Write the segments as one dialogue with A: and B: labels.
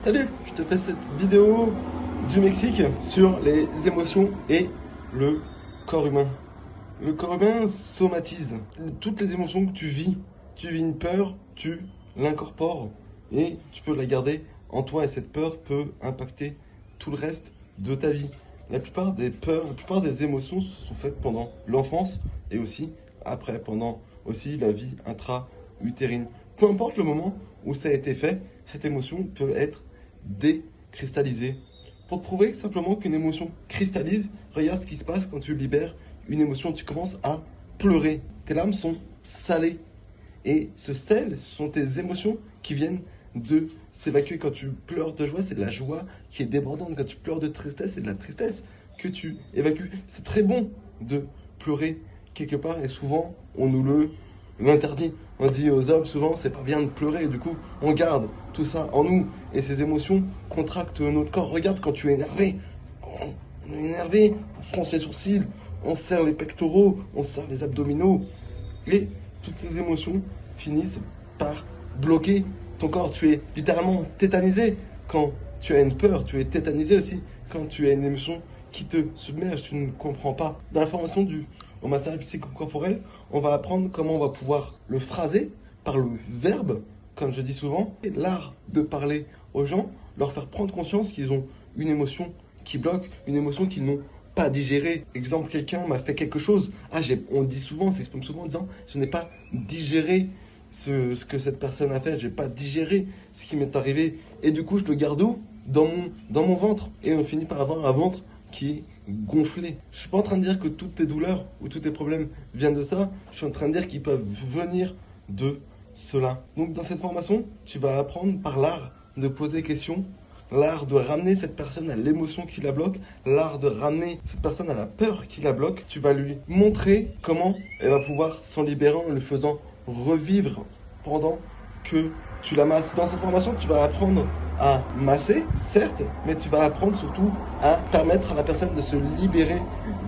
A: Salut, je te fais cette vidéo du Mexique sur les émotions et le corps humain. Le corps humain somatise toutes les émotions que tu vis. Tu vis une peur, tu l'incorpores et tu peux la garder en toi et cette peur peut impacter tout le reste de ta vie. La plupart des peurs, la plupart des émotions se sont faites pendant l'enfance et aussi après, pendant aussi la vie intra-utérine. Peu importe le moment où ça a été fait, cette émotion peut être décristallisée. Pour te prouver simplement qu'une émotion cristallise, regarde ce qui se passe quand tu libères une émotion. Tu commences à pleurer. Tes larmes sont salées. Et ce sel, ce sont tes émotions qui viennent de s'évacuer. Quand tu pleures de joie, c'est de la joie qui est débordante. Quand tu pleures de tristesse, c'est de la tristesse que tu évacues. C'est très bon de pleurer quelque part et souvent on nous l'interdit. On dit aux hommes souvent c'est pas bien de pleurer et du coup on garde tout ça en nous et ces émotions contractent notre corps. Regarde quand tu es énervé, on est énervé, on fronce les sourcils, on serre les pectoraux, on serre les abdominaux et toutes ces émotions finissent par bloquer ton corps. Tu es littéralement tétanisé quand tu as une peur, tu es tétanisé aussi quand tu as une émotion qui te submerge, tu ne comprends pas. Dans la formation au massage psychocorporel, on va apprendre comment on va pouvoir le phraser par le verbe, comme je dis souvent, et l'art de parler aux gens, leur faire prendre conscience qu'ils ont une émotion qui bloque, une émotion qu'ils n'ont pas digérée. Exemple, quelqu'un m'a fait quelque chose. On dit souvent, s'exprime souvent en disant je n'ai pas digéré ce que cette personne a fait, j'ai pas digéré ce qui m'est arrivé. Et du coup, je le garde où dans mon ventre. Et on finit par avoir un ventre qui est gonflé. Je suis pas en train de dire que toutes tes douleurs ou tous tes problèmes viennent de ça. Je suis en train de dire qu'ils peuvent venir de cela. Donc dans cette formation, tu vas apprendre par l'art de poser des questions, l'art de ramener cette personne à l'émotion qui la bloque, l'art de ramener cette personne à la peur qui la bloque. Tu vas lui montrer comment elle va pouvoir s'en libérer en le faisant revivre pendant que tu la masses. Dans cette formation, tu vas apprendre à masser, certes, mais tu vas apprendre surtout à permettre à la personne de se libérer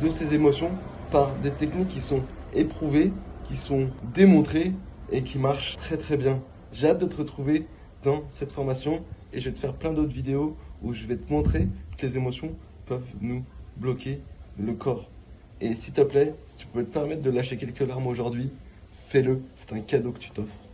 A: de ses émotions par des techniques qui sont éprouvées, qui sont démontrées et qui marchent très très bien. J'ai hâte de te retrouver dans cette formation et je vais te faire plein d'autres vidéos où je vais te montrer que les émotions peuvent nous bloquer le corps. Et s'il te plaît, si tu peux te permettre de lâcher quelques larmes aujourd'hui, fais-le, c'est un cadeau que tu t'offres.